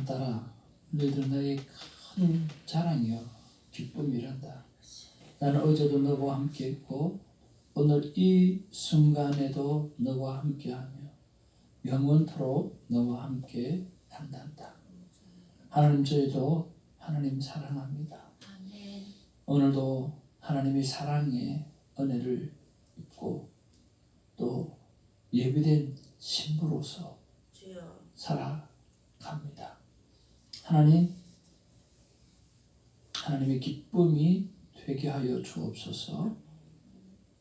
아따라 너희들 나의 큰 자랑이요 기쁨이란다. 나는 어제도 너와 함께 했고 오늘 이 순간에도 너와 함께하며 영원토록 너와 함께 한단다. 하나님, 저희도 하나님 사랑합니다. 아멘. 오늘도 하나님의 사랑의 은혜를 입고 또 예비된 신부로서 살아갑니다. 하나님의 기쁨이 되게 하여 주옵소서.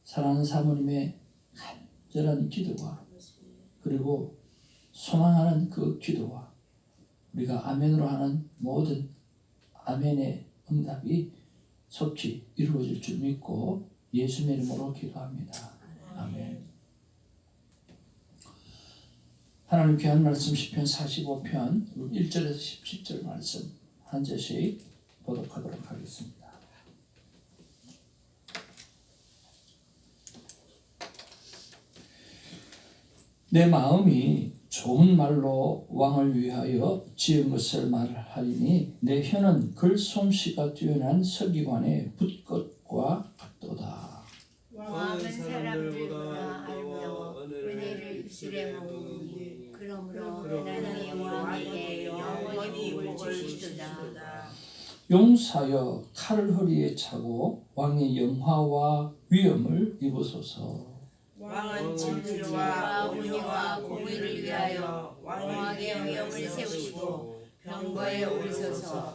사랑하는 사모님의 간절한 기도와 그리고 소망하는 그 기도와 우리가 아멘으로 하는 모든 아멘의 응답이 속히 이루어질 줄 믿고 예수님의 이름으로 기도합니다. 아멘. 하나님 귀한 말씀 시편 45편 1절에서 17절 말씀 한 절씩 보도하도록 하겠습니다. 내 마음이 좋은 말로 왕을 위하여 지은 것을 말하리니 내 혀는 글솜씨가 뛰어난 서기관의 붓것과 같도다. 왕은 사람들보다 아름다워 은혜를 입술에 머무니 그러므로 하나님의 왕에게 영원히 복을 주시도다. 용사여 칼을 허리에 차고 왕의 영화와 위엄을 입으소서. 왕은 진리와 온유와 공의를 위하여 왕의 위엄을 세우시고 병거에 오르소서.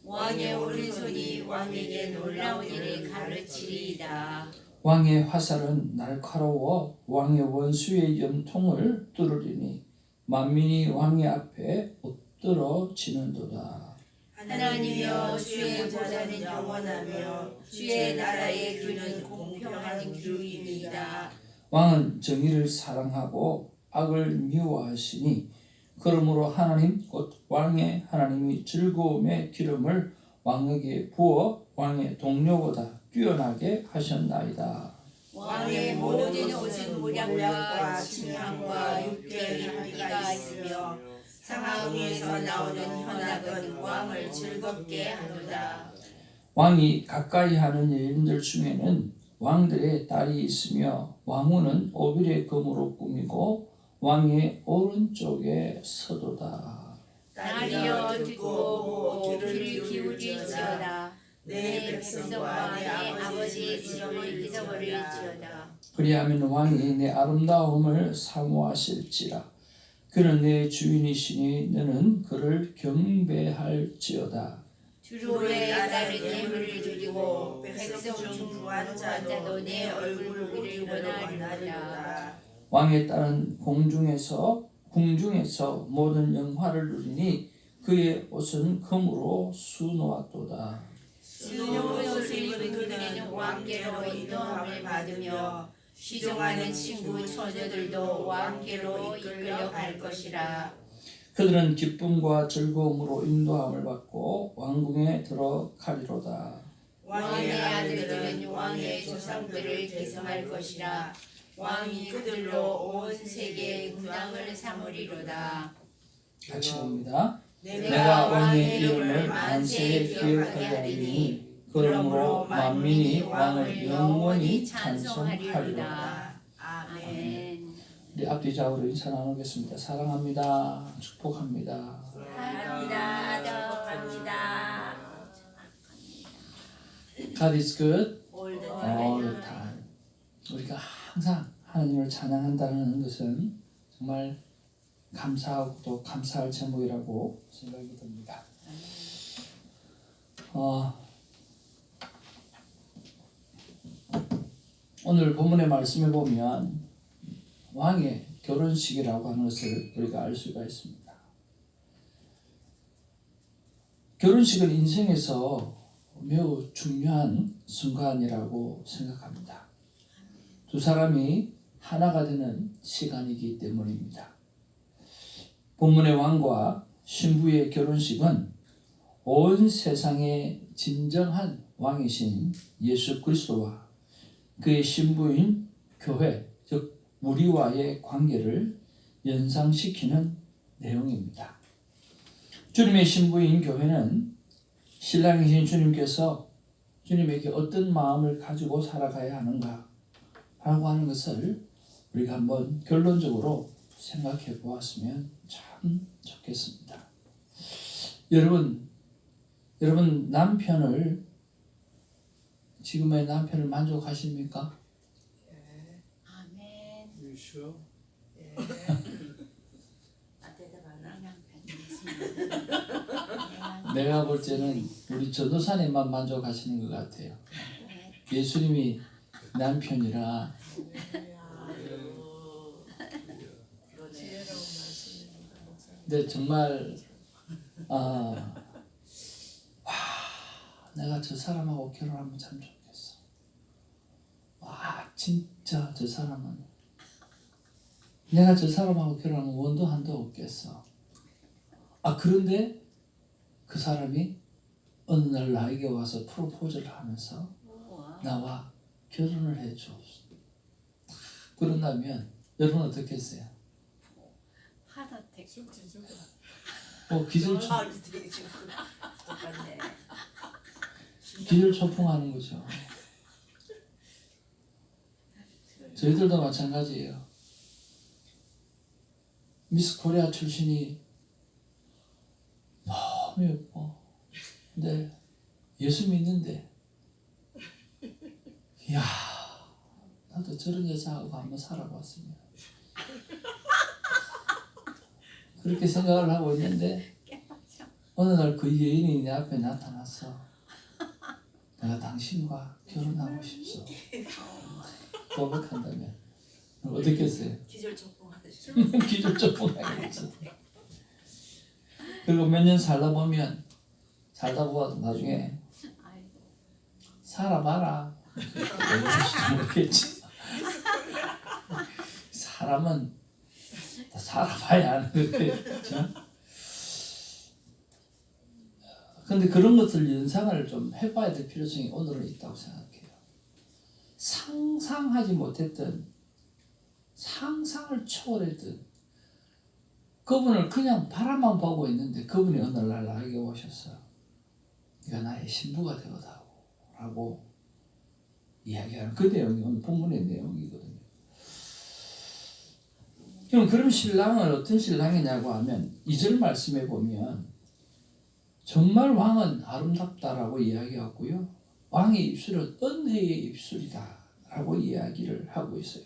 왕의 오른손이 왕에게 놀라운 일을 가르치리이다. 왕의 화살은 날카로워 왕의 원수의 염통을 뚫으리니 만민이 왕의 앞에 엎드러지는도다. 하나님이여, 주의 보좌는 영원하며 주의 나라의 규는 공평한 규이니이다. 왕은 정의를 사랑하고 악을 미워하시니 그러므로 하나님 곧 왕의 하나님이 즐거움의 기름을 왕에게 부어 왕의 동료보다 뛰어나게 하셨나이다. 왕의 모든 옷은 모략과 침향과 육경이 향기가 있으며 상하에서 나오는 현악은 왕을 즐겁게 하도다. 왕이 가까이 하는 여인들 중에는 왕들의 딸이 있으며 왕후는 오빌의 금으로 꾸미고 왕의 오른쪽에 서도다. 딸이여, 듣고 보고 귀를 기울일지어다. 내 백성과 내 아버지의 지령을 잊어버릴지어다. 그리하면 왕이 내 아름다움을 사모하실지라. 그는 내 주인이시니 너는 그를 경배할지어다. 주로의 딸은 예물을 드리고 백성 중 부한 자도 내 얼굴 보기를 원하리로다. 왕의 딸은 궁중에서 모든 영화를 누리니 그의 옷은 금으로 수놓았도다. 수놓은 옷을 입은 그들은 왕께로 인도함을 받으며 시종하는 친구 처녀들도 왕께로 이끌려 갈 것이라. 그들은 기쁨과 즐거움으로 인도함을 받고 왕궁에 들어가리로다. 왕의 아들들은 왕의 조상들을 계승할 것이라. 왕이 그들로 온 세계의 군왕을 삼으리로다. 같이 봅니다. 내가 왕의 이름을 만세에 기억하게 하리니 그러므로 만민이 왕을 영원히 찬송하리로다. 아멘. 우리 앞뒤 좌우로 인사 나누겠습니다. 사랑합니다. 축복합니다. 축복합니다. God is good all the all the time. 우리가 항상 하나님을 찬양한다는 것은 정말 감사하고 또 감사할 제목이라고 생각이 듭니다. 오늘 본문의 말씀에 보면 왕의 결혼식이라고 하는 것을 우리가 알 수가 있습니다. 결혼식은 인생에서 매우 중요한 순간이라고 생각합니다. 두 사람이 하나가 되는 시간이기 때문입니다. 본문의 왕과 신부의 결혼식은 온 세상의 진정한 왕이신 예수 그리스도와 그의 신부인 교회, 즉 우리와의 관계를 연상시키는 내용입니다. 주님의 신부인 교회는 신랑이신 주님께서 주님에게 어떤 마음을 가지고 살아가야 하는가 라고 하는 것을 우리가 한번 결론적으로 생각해 보았으면 참 좋겠습니다. 여러분 지금의 남편을 만족하십니까? 아멘. 유쇼. 내가 볼 때는 우리 전도사님만 만족하시는 것 같아요. 예수님이 남편이라. 지혜로운 말씀입니다. 근데 정말 내가 저 사람하고 결혼하면 참 좋겠어. 진짜 저 사람은 내가 저 사람하고 결혼하면 원도 한도 없겠어. 그런데 그 사람이 어느 날 나에게 와서 프로포즈를 하면서 나와 결혼을 해줘. 그런다면 여러분 어떻겠어요? 하다택. 기절초풍하는 거죠. 저희들도 마찬가지예요. 미스 코리아 출신이 너무 예뻐. 근데 예수 믿는데 이야 나도 저런 여자하고 한번 살아봤으면 그렇게 생각을 하고 있는데 어느 날 그 여인이 내 앞에 나타났어. 내가 당신과 결혼하고 싶소. 고백한다면 어떻겠어요? 기절초풍하겠죠. 그리고 몇 년 살다 보면 나중에 살아봐라. 모르겠지. 사람은 살아봐야 하는 거예요. 그렇죠? 근데 그런 것을 연상을 좀 해봐야 될 필요성이 오늘은 있다고 생각해요. 상상하지 못했던, 상상을 초월했던 그분을 그냥 바라만 보고 있는데 그분이 어느 날 나에게 오셔서 네가 나의 신부가 되어다오 라고 이야기하는 그 내용이 오늘 본문의 내용이거든요. 그럼 신랑은 어떤 신랑이냐고 하면 2절 말씀에 보면 정말 왕은 아름답다라고 이야기하고요. 왕의 입술은 은혜의 입술이다 라고 이야기를 하고 있어요.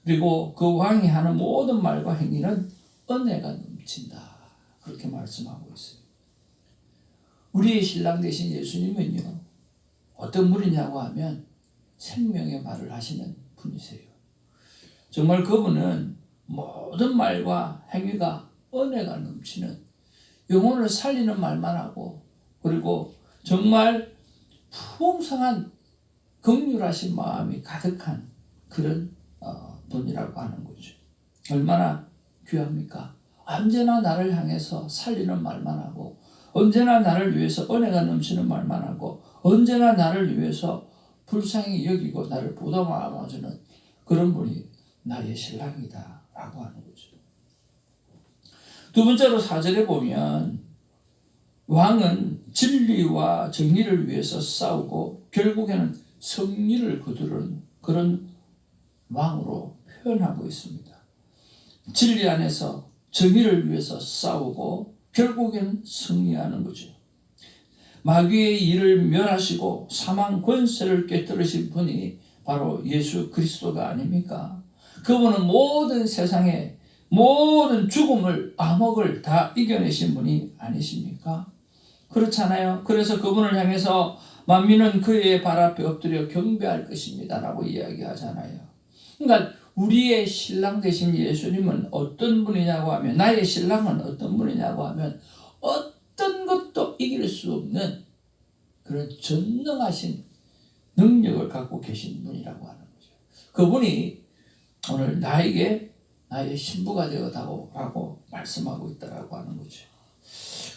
그리고 그 왕이 하는 모든 말과 행위는 은혜가 넘친다 그렇게 말씀하고 있어요. 우리의 신랑 되신 예수님은요 어떤 분이냐고 하면 생명의 말을 하시는 분이세요. 정말 그분은 모든 말과 행위가 은혜가 넘치는 영혼을 살리는 말만 하고 그리고 정말 풍성한 긍휼하신 마음이 가득한 그런 분이라고 하는 거죠. 얼마나 귀합니까? 언제나 나를 향해서 살리는 말만 하고 언제나 나를 위해서 은혜가 넘치는 말만 하고 언제나 나를 위해서 불쌍히 여기고 나를 보듬어주는 그런 분이 나의 신랑이다 라고 하는 거죠. 두 번째로 4절에 보면 왕은 진리와 정의를 위해서 싸우고 결국에는 승리를 거두는 그런 왕으로 표현하고 있습니다. 진리 안에서 정의를 위해서 싸우고 결국에는 승리하는 거죠. 마귀의 일을 멸하시고 사망 권세를 깨뜨리신 분이 바로 예수 그리스도가 아닙니까? 그분은 모든 세상의 모든 죽음을 암흑을 다 이겨내신 분이 아니십니까? 그렇잖아요. 그래서 그분을 향해서 만민은 그의 발 앞에 엎드려 경배할 것입니다 라고 이야기하잖아요. 그러니까 우리의 신랑 되신 예수님은 어떤 분이냐고 하면 나의 신랑은 어떤 분이냐고 하면 어떤 것도 이길 수 없는 그런 전능하신 능력을 갖고 계신 분이라고 하는 거죠. 그분이 오늘 나에게 나의 신부가 되어다오라고 말씀하고 있다라고 하는 거죠.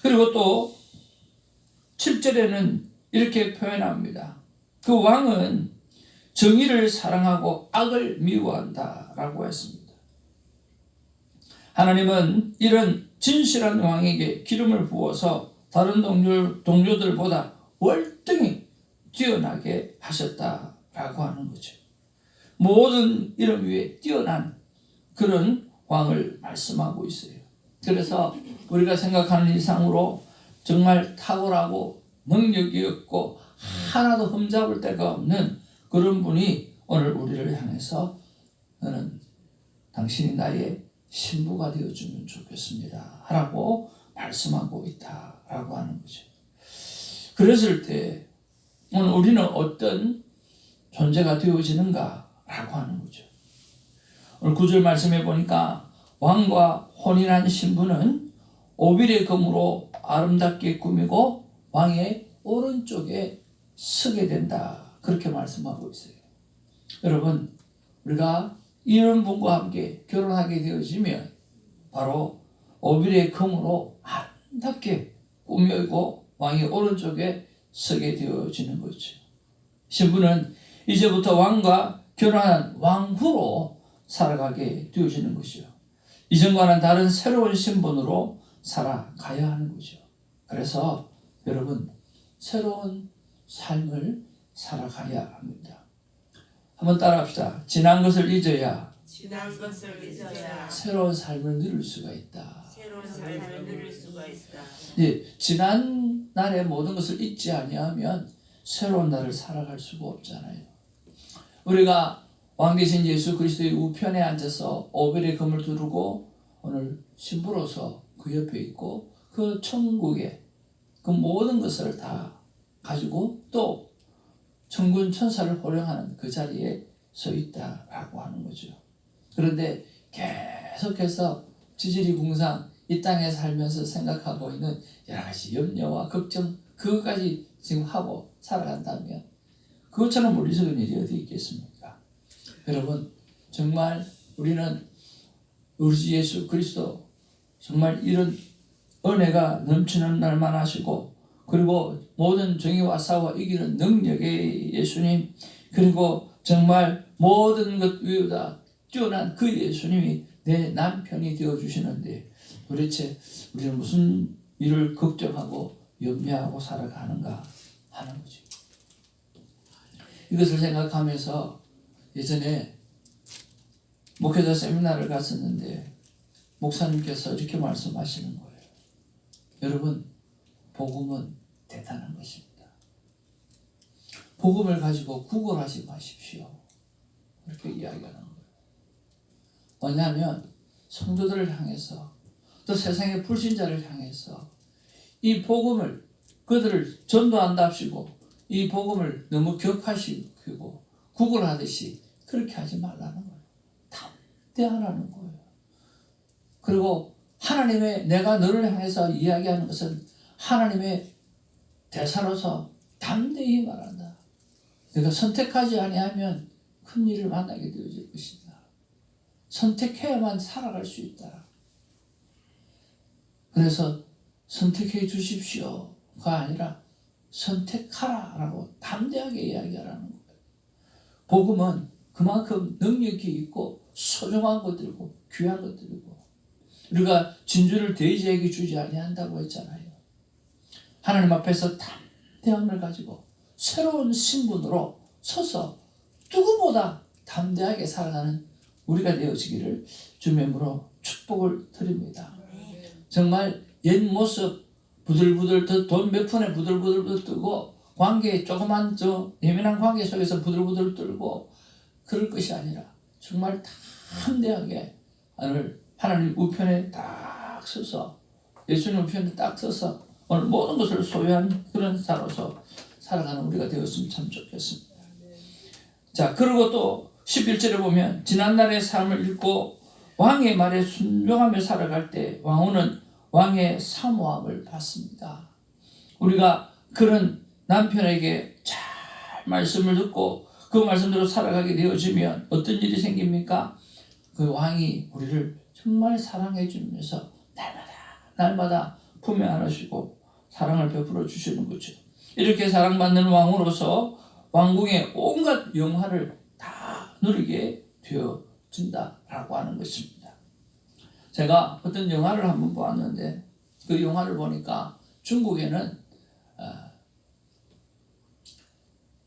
그리고 또 7절에는 이렇게 표현합니다. 그 왕은 정의를 사랑하고 악을 미워한다라고 했습니다. 하나님은 이런 진실한 왕에게 기름을 부어서 다른 동료들보다 월등히 뛰어나게 하셨다라고 하는 거죠. 모든 이름 위에 뛰어난 그런 왕을 말씀하고 있어요. 그래서 우리가 생각하는 이상으로 정말 탁월하고 능력이 없고 하나도 흠잡을 데가 없는 그런 분이 오늘 우리를 향해서 너는 당신이 나의 신부가 되어주면 좋겠습니다 라고 말씀하고 있다라고 하는 거죠. 그랬을 때 오늘 우리는 어떤 존재가 되어지는가 라고 하는 거죠. 오늘 9절 말씀해 보니까 왕과 혼인한 신부는 오빌의 금으로 아름답게 꾸미고 왕의 오른쪽에 서게 된다 그렇게 말씀하고 있어요. 여러분, 우리가 이런 분과 함께 결혼하게 되어지면 바로 오빌의 금으로 아름답게 꾸미고 왕의 오른쪽에 서게 되어지는 거죠. 신부는 이제부터 왕과 결혼한 왕후로 살아가게 되어지는 것이요. 이전과는 다른 새로운 신분으로 살아가야 하는 거죠. 그래서 여러분, 새로운 삶을 살아가야 합니다. 한번 따라합시다. 지난 것을 잊어야 새로운 삶을 누릴 수가 있다. 새로운 삶을 누릴 수가 있다. 지난 날의 모든 것을 잊지 아니하면 새로운 날을 살아갈 수가 없잖아요. 우리가 왕 대신 예수 그리스도의 우편에 앉아서 오벨의 금을 두르고 오늘 신부로서 그 옆에 있고 그 천국의 그 모든 것을 다 가지고 또 천군 천사를 호령하는 그 자리에 서 있다라고 하는 거죠. 그런데 계속해서 지지리궁상 이 땅에 살면서 생각하고 있는 여러 가지 염려와 걱정 그것까지 지금 하고 살아간다면 그것처럼 물리적인 일이 어디 있겠습니까? 여러분, 정말 우리는 우리 주 예수 그리스도 정말 이런 은혜가 넘치는 날만 하시고 그리고 모든 정의와 싸워 이기는 능력의 예수님 그리고 정말 모든 것 위보다 뛰어난 그 예수님이 내 남편이 되어주시는데 도대체 우리는 무슨 일을 걱정하고 염려하고 살아가는가 하는 거죠. 이것을 생각하면서 예전에 목회자 세미나를 갔었는데 목사님께서 이렇게 말씀하시는 거예요. 여러분, 복음은 대단한 것입니다. 복음을 가지고 구걸하지 마십시오. 그렇게 이야기하는 거예요. 왜냐하면 성도들을 향해서 또 세상의 불신자를 향해서 이 복음을 그들을 전도한답시고 이 복음을 너무 격하시고 구걸하듯이 그렇게 하지 말라는 거예요. 담대하라는 거예요. 그리고 하나님의 내가 너를 향해서 이야기하는 것은 하나님의 대사로서 담대히 말한다. 내가 선택하지 아니하면 큰 일을 만나게 되어질 것이다. 선택해야만 살아갈 수 있다. 그래서 선택해 주십시오가 아니라 선택하라라고 담대하게 이야기하라는 거예요. 복음은 그만큼 능력이 있고 소중한 것들이고 귀한 것들이고 우리가 진주를 돼지에게 주지 아니한다고 했잖아요. 하나님 앞에서 담대함을 가지고 새로운 신분으로 서서 누구보다 담대하게 살아가는 우리가 되어지기를 주님으로 축복을 드립니다. 정말 옛 모습 부들부들 돈 몇 푼에 부들부들 뜨고 관계 조그만 예민한 관계 속에서 부들부들 떨고 그럴 것이 아니라 정말 담대하게 오늘 하나님 우편에 딱 서서 예수님 우편에 딱 서서 오늘 모든 것을 소유한 그런 자로서 살아가는 우리가 되었으면 참 좋겠습니다. 자, 그리고 또 11절에 보면 지난날의 삶을 읽고 왕의 말에 순종하며 살아갈 때 왕후는 왕의 사모함을 받습니다. 우리가 그런 남편에게 잘 말씀을 듣고 그 말씀대로 살아가게 되어지면 어떤 일이 생깁니까? 그 왕이 우리를 정말 사랑해 주면서 날마다 품에 안으시고 사랑을 베풀어 주시는 거죠. 이렇게 사랑받는 왕으로서 왕궁의 온갖 영화를 다 누리게 되어진다라고 하는 것입니다. 제가 어떤 영화를 한번 보았는데 그 영화를 보니까 중국에는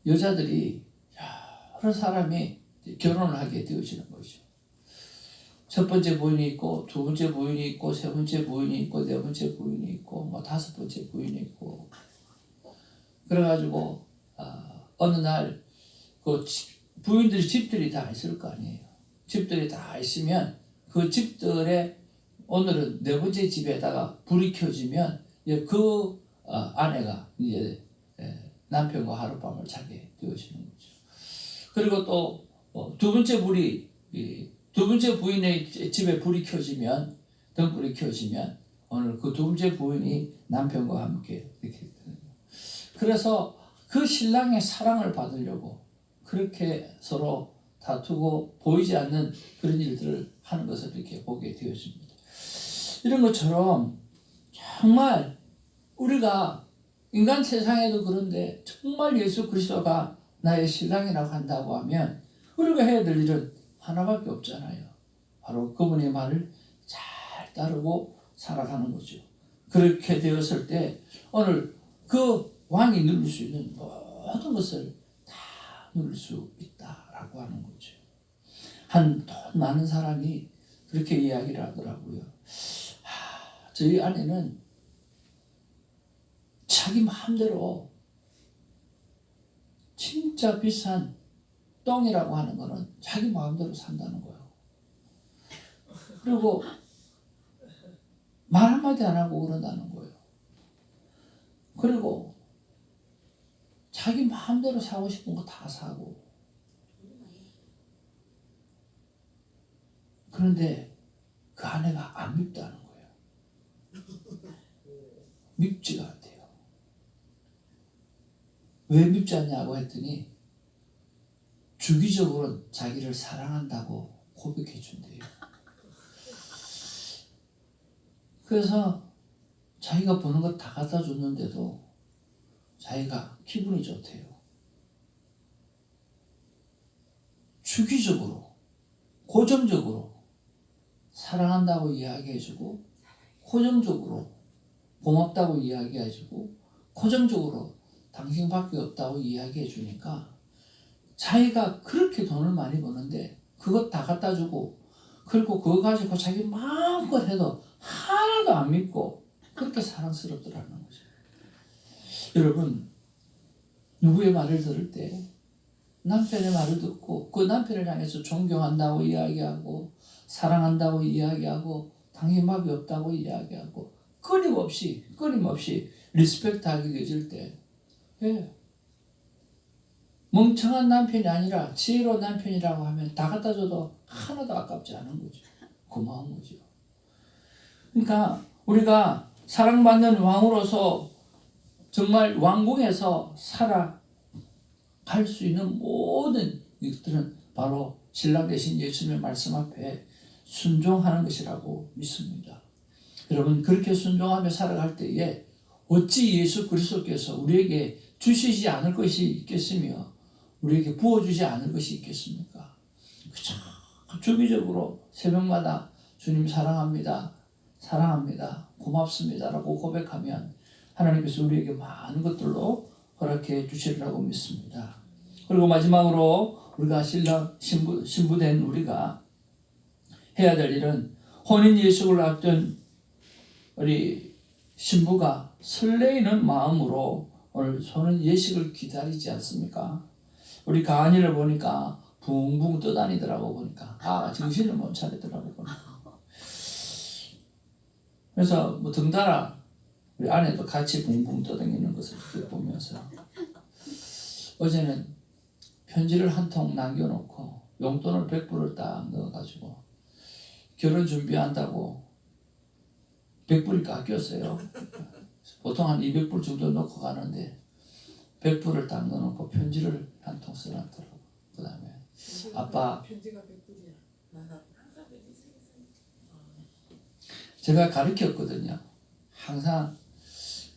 여자들이 여러 사람이 결혼을 하게 되어지는 거죠. 첫 번째 부인이 있고, 두 번째 부인이 있고, 세 번째 부인이 있고, 네 번째 부인이 있고, 뭐 다섯 번째 부인이 있고. 그래가지고 어느 날 그 부인들이 집들이 다 있을 거 아니에요. 집들이 다 있으면 그 집들에 오늘은 네 번째 집에다가 불이 켜지면 이제 그 아내가 이제 남편과 하룻밤을 자게 되어지는 거죠. 그리고 또 두 번째 두 번째 부인의 집에 불이 켜지면 등불이 켜지면 오늘 그 두 번째 부인이 남편과 함께 이렇게 되는 거예요. 그래서 그 신랑의 사랑을 받으려고 그렇게 서로 다투고 보이지 않는 그런 일들을 하는 것을 이렇게 보게 되었습니다. 이런 것처럼 정말 우리가 인간 세상에도 그런데 정말 예수 그리스도가 나의 신랑이라고 한다고 하면 우리가 해야 될 일은 하나밖에 없잖아요. 바로 그분의 말을 잘 따르고 살아가는 거죠. 그렇게 되었을 때 오늘 그 왕이 누릴 수 있는 모든 것을 다 누릴 수 있다라고 하는 거죠. 한 돈 많은 사람이 그렇게 이야기를 하더라고요. 저희 아내는 자기 마음대로 진짜 비싼 똥이라고 하는 거는 자기 마음대로 산다는 거예요. 그리고 말 한마디 안 하고 그런다는 거예요. 그리고 자기 마음대로 사고 싶은 거 다 사고. 그런데 그 아내가 안 밉다는 거예요. 밉지가 않대요. 왜 밉지 않냐고 했더니 주기적으로 자기를 사랑한다고 고백해 준대요. 그래서 자기가 버는 거 다 갖다 줬는데도 자기가 기분이 좋대요. 주기적으로, 고정적으로 사랑한다고 이야기해주고, 고정적으로 고맙다고 이야기해주고, 고정적으로 당신밖에 없다고 이야기해주니까 자기가 그렇게 돈을 많이 버는데 그것 다 갖다 주고, 그리고 그거 가지고 자기 마음껏 해도 하나도 안 믿고 그렇게 사랑스럽더라는 거죠. 여러분, 누구의 말을 들을 때 남편의 말을 듣고 그 남편을 향해서 존경한다고 이야기하고 사랑한다고 이야기하고 당신밖에 없다고 이야기하고 끊임없이 리스펙트하게 되질 때 멍청한 남편이 아니라 지혜로운 남편이라고 하면 다 갖다 줘도 하나도 아깝지 않은 거죠. 고마운 거죠. 그러니까 우리가 사랑받는 왕으로서 정말 왕궁에서 살아갈 수 있는 모든 이것들은 바로 신랑 되신 예수님의 말씀 앞에 순종하는 것이라고 믿습니다. 여러분, 그렇게 순종하며 살아갈 때에 어찌 예수 그리스도께서 우리에게 주시지 않을 것이 있겠으며 우리에게 부어주지 않을 것이 있겠습니까? 그저 주기적으로 새벽마다 주님 사랑합니다, 고맙습니다 라고 고백하면 하나님께서 우리에게 많은 것들로 허락해 주시리라고 믿습니다. 그리고 마지막으로 우리가 신부된 우리가 해야 될 일은 혼인 예식을 앞둔 우리 신부가 설레이는 마음으로 오늘 혼인 예식을 기다리지 않습니까? 우리 가은이를 보니까 붕붕 떠다니더라고 보니까 정신을 못 차리더라고 보니까. 그래서 뭐 덩달아 우리 아내도 같이 붕붕 떠다니는 것을 보면서 어제는 편지를 한 통 남겨놓고 용돈을 100불을 딱 넣어가지고 결혼 준비한다고 100불이 깎였어요. 보통 한 200불 정도 넣고 가는데 100불을 딱 넣어놓고 편지를 한 통 써놨더라고. 그 다음에 아빠 편지가 100불이야. 제가 가르쳤거든요. 항상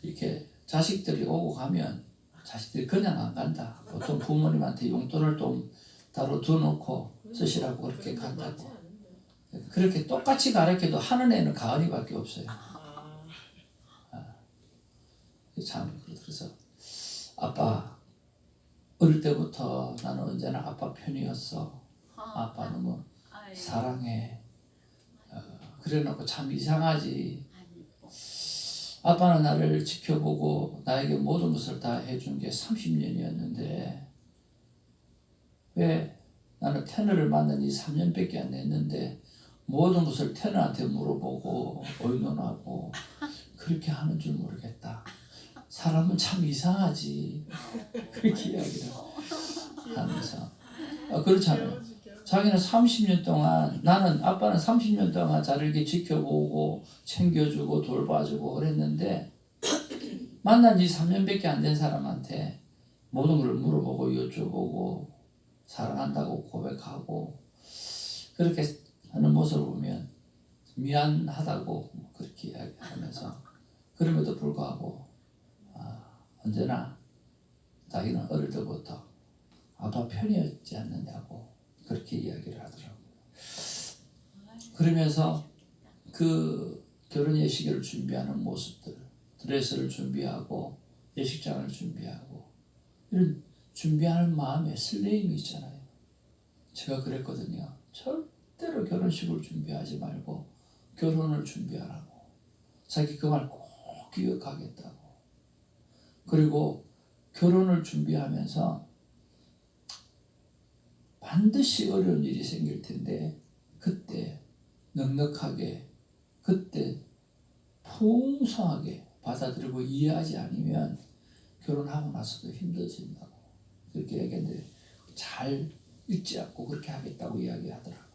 이렇게 자식들이 오고 가면 자식들이 그냥 안 간다. 보통 부모님한테 용돈을 좀 따로 두어놓고 쓰시라고 그렇게 간다고. 그렇게 똑같이 가르쳐도 하는 애는 가은이밖에 없어요. 참 그래서 아빠 어릴 때부터 나는 언제나 아빠 편이었어. 아빠 너무 사랑해. 그래놓고 참 이상하지. 아빠는 나를 지켜보고 나에게 모든 것을 다 해준 게 30년이었는데 왜 나는 테너를 만난 지 3년밖에 안 됐는데 모든 것을 테너한테 물어보고 의논하고 그렇게 하는 줄 모르겠다. 사람은 참 이상하지. 그렇게 이야기를 하면서 그렇잖아요. 자기는 30년 동안 아빠는 30년 동안 자를 지켜보고 챙겨주고 돌봐주고 그랬는데 만난 지 3년밖에 안 된 사람한테 모든 걸 물어보고 여쭤보고 사랑한다고 고백하고 그렇게 하는 모습을 보면 미안하다고 그렇게 이야기하면서 그럼에도 불구하고 언제나 자기는 어릴 때부터 아빠 편이었지 않느냐고 그렇게 이야기를 하더라고요. 그러면서 그 결혼 예식을 준비하는 모습들, 드레스를 준비하고 예식장을 준비하고 이런 준비하는 마음에 설레임이 있잖아요. 제가 그랬거든요. 절대로 결혼식을 준비하지 말고 결혼을 준비하라고. 자기 그 말 꼭 기억하겠다고. 그리고 결혼을 준비하면서 반드시 어려운 일이 생길 텐데 그때 넉넉하게 그때 풍성하게 받아들이고 이해하지 않으면 결혼하고 나서도 힘들어진다고 그렇게 얘기했는데 잘 잊지 않고 그렇게 하겠다고 이야기하더라고요.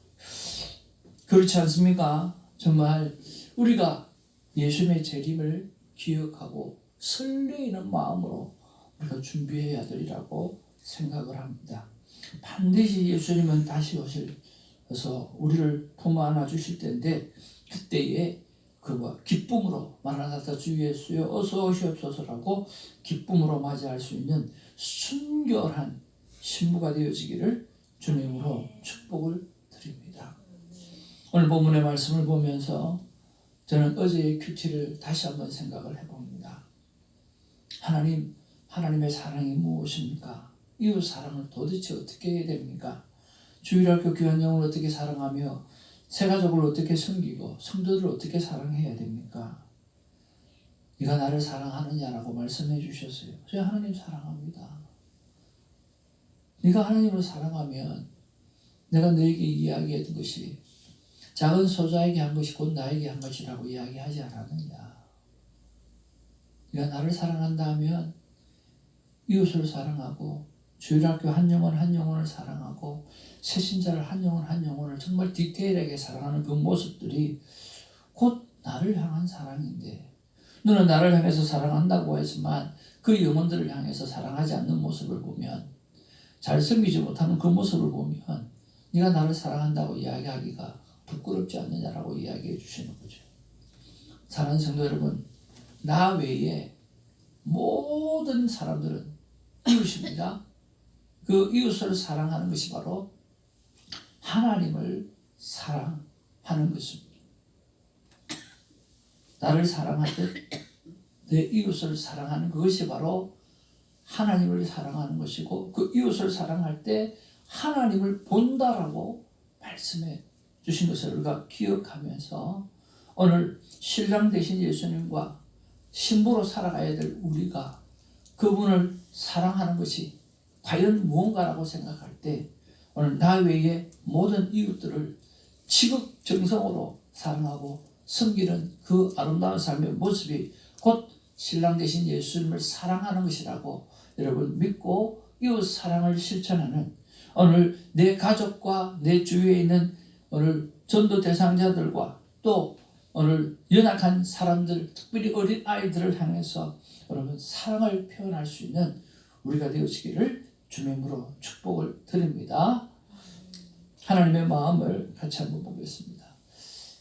그렇지 않습니까? 정말 우리가 예수님의 재림을 기억하고 설레이는 마음으로 우리가 준비해야 되리라고 생각을 합니다. 반드시 예수님은 다시 오셔서 우리를 품 안아 주실 텐데 그때에 기쁨으로 마라나타 주 예수여 어서 오시옵소서라고 기쁨으로 맞이할 수 있는 순결한 신부가 되어지기를 주님으로 축복을 드립니다. 오늘 본문의 말씀을 보면서 저는 어제의 큐티를 다시 한번 생각을 해봅니다. 하나님의 사랑이 무엇입니까? 이웃 사랑을 도대체 어떻게 해야 됩니까? 주일학교 교환영을 어떻게 사랑하며 새가족을 어떻게 섬기고 성도들을 어떻게 사랑해야 됩니까? 네가 나를 사랑하느냐라고 말씀해 주셨어요. 제가 하나님 사랑합니다. 네가 하나님을 사랑하면 내가 너에게 이야기했던 것이 작은 소자에게 한 것이 곧 나에게 한 것이라고 이야기하지 않았느냐. 네가 나를 사랑한다 하면 이웃을 사랑하고 주일학교 한 영혼을 사랑하고 새신자를 한 영혼을 정말 디테일하게 사랑하는 그 모습들이 곧 나를 향한 사랑인데 너는 나를 향해서 사랑한다고 하지만 그 영혼들을 향해서 사랑하지 않는 모습을 보면 잘 섬기지 못하는 그 모습을 보면 네가 나를 사랑한다고 이야기하기가 부끄럽지 않느냐라고 이야기해 주시는 거죠. 사랑하는 성도 여러분, 나 외에 모든 사람들은 이웃입니다. 그 이웃을 사랑하는 것이 바로 하나님을 사랑하는 것입니다. 나를 사랑하듯 내 이웃을 사랑하는 그것이 바로 하나님을 사랑하는 것이고 그 이웃을 사랑할 때 하나님을 본다라고 말씀해 주신 것을 우리가 기억하면서 오늘 신랑 되신 예수님과 신부로 살아가야 될 우리가 그분을 사랑하는 것이 과연 무언가라고 생각할 때 오늘 나 외에 모든 이웃들을 지극정성으로 사랑하고 섬기는 그 아름다운 삶의 모습이 곧 신랑 되신 예수님을 사랑하는 것이라고 여러분 믿고 이웃 사랑을 실천하는 오늘 내 가족과 내 주위에 있는 오늘 전도 대상자들과 또 오늘 연약한 사람들 특별히 어린 아이들을 향해서 여러분 사랑을 표현할 수 있는 우리가 되어지기를 주님으로 축복을 드립니다. 하나님의 마음을 같이 한번 보겠습니다.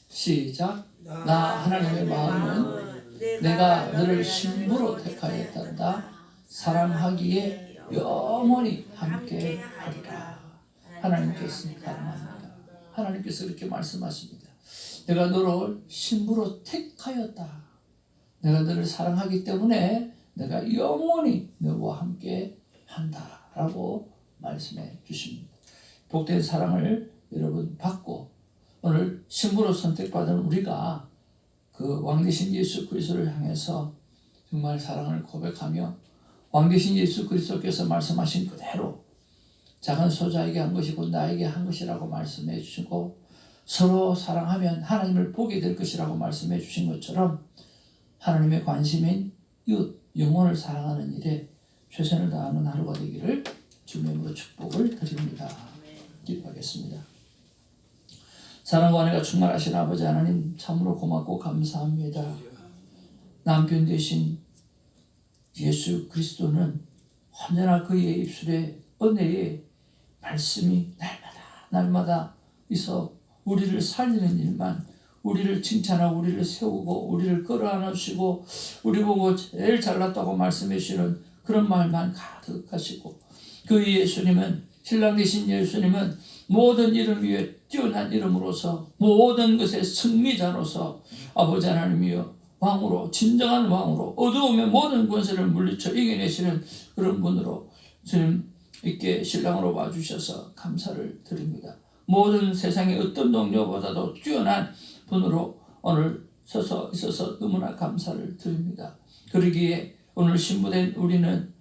시작. 나 하나님의 마음은 내가 너를 신부로 택하였단다. 사랑하기에 영원히 함께 하리라. 하나님께서 사랑합니다. 하나님께서 그렇게 말씀하십니다. 내가 너를 신부로 택하였다. 내가 너를 사랑하기 때문에 내가 영원히 너와 함께 한다 라고 말씀해 주십니다. 복된 사랑을 여러분 받고 오늘 신부로 선택받은 우리가 그 왕되신 예수 그리스도를 향해서 정말 사랑을 고백하며 왕되신 예수 그리스도께서 말씀하신 그대로 작은 소자에게 한 것이 곧 나에게 한 것이라고 말씀해 주시고 서로 사랑하면 하나님을 보게 될 것이라고 말씀해 주신 것처럼 하나님의 관심인 이웃 영혼을 사랑하는 일에 최선을 다하는 하루가 되기를 주님의 이름으로 축복을 드립니다. 기도하겠습니다. 사랑과 은혜가 충만하신 아버지 하나님 참으로 고맙고 감사합니다. 남편 되신 예수 그리스도는 언제나 그의 입술에 은혜의 말씀이 날마다 있어 우리를 살리는 일만, 우리를 칭찬하고 우리를 세우고 우리를 끌어안으시고 우리 보고 제일 잘났다고 말씀해 주시는 그런 말만 가득하시고 그 예수님은 신랑 되신 예수님은 모든 이름 위에 뛰어난 이름으로서 모든 것의 승리자로서 아버지 하나님이여 왕으로 진정한 왕으로 어두움의 모든 권세를 물리쳐 이겨내시는 그런 분으로 주님 있게 신랑으로 와주셔서 감사를 드립니다. 모든 세상의 어떤 동료보다도 뛰어난 분으로 오늘 서서 있어서 너무나 감사를 드립니다. 그러기에 오늘 신부된 우리는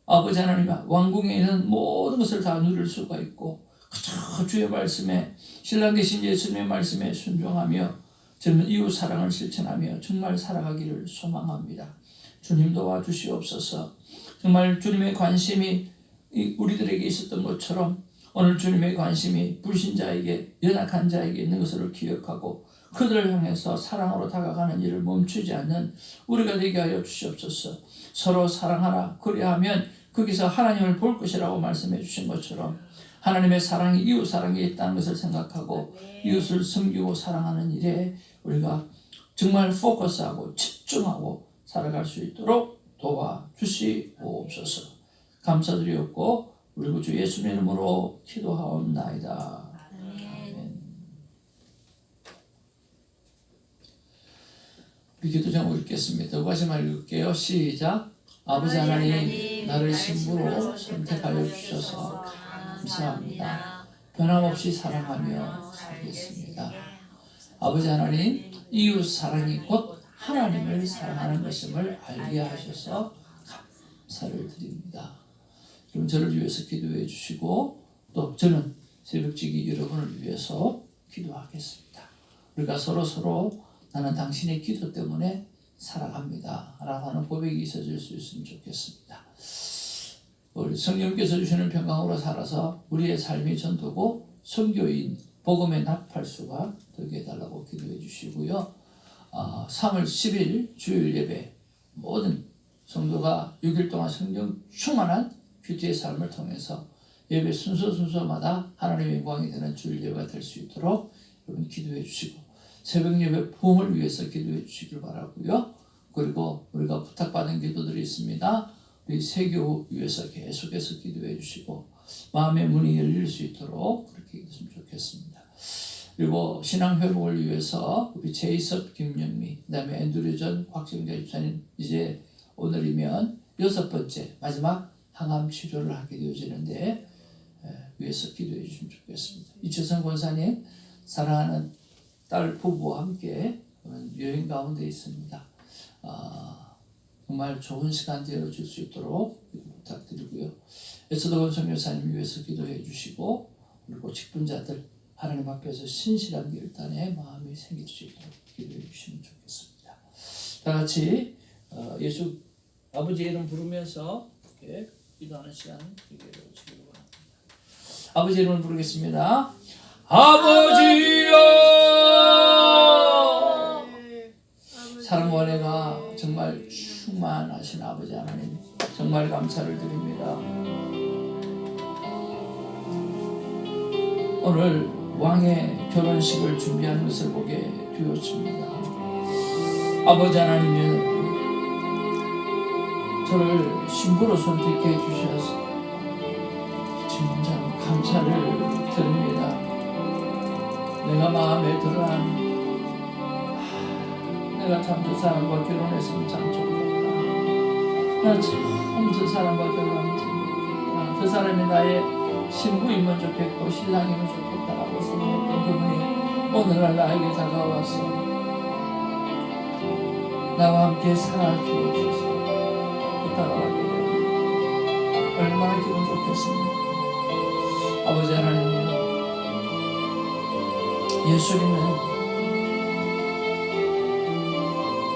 아버지 하나님 왕궁에 있는 모든 것을 다 누릴 수가 있고 그저 주의 말씀에 신랑 되신 예수님의 말씀에 순종하며 저는 이웃 사랑을 실천하며 정말 살아가기를 소망합니다. 주님 도와주시옵소서. 정말 주님의 관심이 우리들에게 있었던 것처럼 오늘 주님의 관심이 불신자에게 연약한 자에게 있는 것을 기억하고 그들을 향해서 사랑으로 다가가는 일을 멈추지 않는 우리가 되게 하여 주시옵소서. 서로 사랑하라. 그리하면 거기서 하나님을 볼 것이라고 말씀해 주신 것처럼 하나님의 사랑이 이웃 사랑에 있다는 것을 생각하고 이웃을 섬기고 사랑하는 일에 우리가 정말 포커스하고 집중하고 살아갈 수 있도록 도와주시옵소서. 감사드리옵고 우리 구주 예수님의 이름으로 기도하옵나이다. 아멘. 우리 기도 제목 읽겠습니다. 다시 한번 읽을게요. 시작. 아버지 하나님 나를 신부로 선택하여 주셔서 감사합니다. 변함없이 사랑하며 살겠습니다. 아버지 하나님 이웃 사랑이 곧 하나님을 사랑하는 것임을 알게 하셔서 감사를 드립니다. 그럼 저를 위해서 기도해 주시고 또 저는 새벽지기 여러분을 위해서 기도하겠습니다. 우리가 서로 나는 당신의 기도 때문에 살아갑니다 라고 하는 고백이 있어질 수 있으면 좋겠습니다. 우리 성령께서 주시는 평강으로 살아서 우리의 삶이 전도고 선교인 복음의 나팔수가 되게 해달라고 기도해 주시고요. 3월 10일 주일 예배 모든 성도가 6일 동안 성령 충만한 큐티의 삶을 통해서 예배 순서마다 하나님의 영광이 되는 주일 예배가 될 수 있도록 여러분 기도해 주시고 새벽 예배 부흥을 위해서 기도해 주시길 바라고요. 그리고 우리가 부탁받은 기도들이 있습니다. 우리 세교 위해서 계속해서 기도해 주시고 마음의 문이 열릴 수 있도록 그렇게 했으면 좋겠습니다. 그리고 신앙 회복을 위해서 우리 제이섭, 김영미, 그다음에 앤드류전, 곽정자 집사님 이제 오늘이면 6번째 마지막 항암 치료를 하게 되어지는데 위해서 기도해 주시면 좋겠습니다. 이철성 권사님 사랑하는 딸 부부와 함께 여행 가운데 있습니다. 정말 좋은 시간 되어줄 수 있도록 부탁드리고요. 에스더 권성교사님 위해서 기도해 주시고 그리고 직분자들 하나님 앞에서 신실한 결단에 마음이 생길 수 있도록 기도해 주시면 좋겠습니다. 다 같이 예수 아버지의 이름 부르면서 이렇게 기도하는 시간 되게 해주시기 바랍니다. 아버지의 이름을 부르겠습니다. 아버지여 사랑과 은혜가 정말 충만하신 아버지 하나님 정말 감사를 드립니다. 오늘 왕의 결혼식을 준비하는 것을 보게 되었습니다. 아버지 하나님은 저를 신부로 선택해 주셔서 참 감사를 드립니다. 내가 마음에 들어한 내가 참 저 사람과 결혼했으면 참 좋겠다. 나 참 저 사람과 결혼하면 참 좋겠다. 저 사람이 나의 신부이면 좋겠고 신랑이면 좋겠다라고 생각했던 그분이 오늘날 나에게 다가와서 나와 함께 살아주옵소서 부탁하게 됩니다. 얼마나 기분 좋겠습니까? 아버지 하나님이여, 예수님은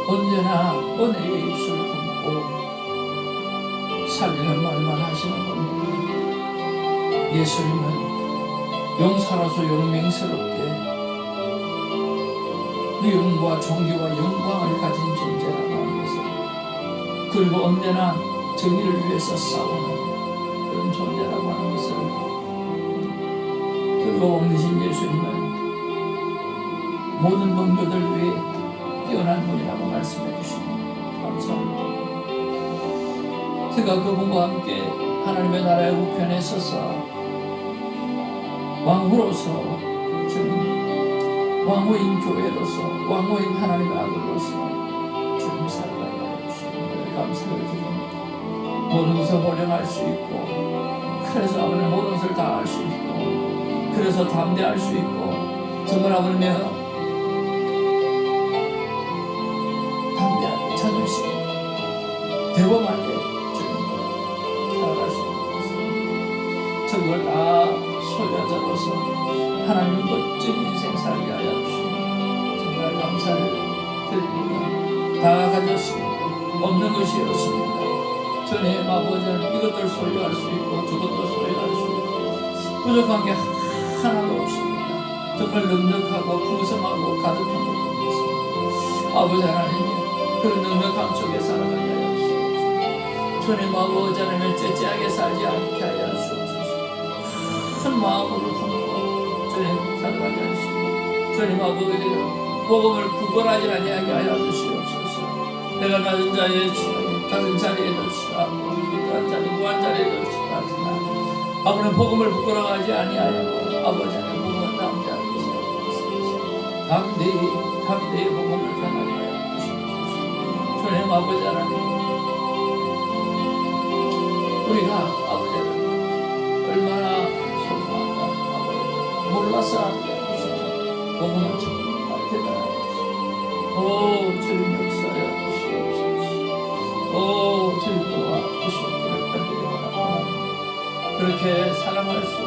언제나 은혜의 입술을 품고 살리는 말만 하시는 겁니다. 예수님은 용사로서 용맹스럽게 미움과 존귀와 영광을 가진 존재라고 하는 것을, 그리고 언제나 정의를 위해서 싸우는 그런 존재라고 하는 것을, 그리고 왕이신 예수님은 모든 동료들 위해 뛰어난 분이라고 말씀해 주십니다. 감사합니다. 제가 그분과 함께 하나님의 나라의 우편에 서서 왕으로서, 주님 왕후인 교회로서, 왕후인 하나님의 아들로서 주님 살아가게 하여 주시옵소서. 감사를 드립니다. 모든 것을 호령할 수 있고, 그래서 아버지 모든 것을 다 할 수 있고, 그래서 담대할 수 있고, 정말 아버지며 담대하게 자존심 대범하게 주님 살아갈 수 있는 것을, 저걸 다 소유자로서 하나님의 멋진 인생 살게 하여 주시니 정말 감사를 드립니다. 다 가졌습니다. 없는 것이 없습니다. 전에 아버지는 이것들 소유할 수 있고 저것도 소유할 수 있고 부족한 게 하나도 없습니다. 정말 넉넉하고 풍성하고 가득한 것들이 있습니다. 아버지 하나님, 그런 넉넉함 속에 살아가게 하여 주옵소서. 주님 아버지 하나님, 째째하게 살지 않게 하여 주옵소서. 큰 마음으로 품고 주님 살아가게 하시고, 주님 아버지 복음을 구걸하지 아니하게 하여 주시옵소서. 내가 낮은 자리에 낮은 자리에 뒀으나 무한 자리 무한 자리에 뒀으나 아버지는 복음을 부끄러워하지 아니하여 아버지 하나님 복음을 담대하게 하시옵소서. 담대히 복음을 전하게 하여 주시옵소서. 주님 아버지 하나님, 우리가 아버지 하나님 얼마나 소중한가 아버지 몰라서 하는 것이 복음을 정말 대단하게 주님 역사하여 주시옵소서. 주님 도와 주시옵기를 간절히 원합니다. 그렇게 사랑할 수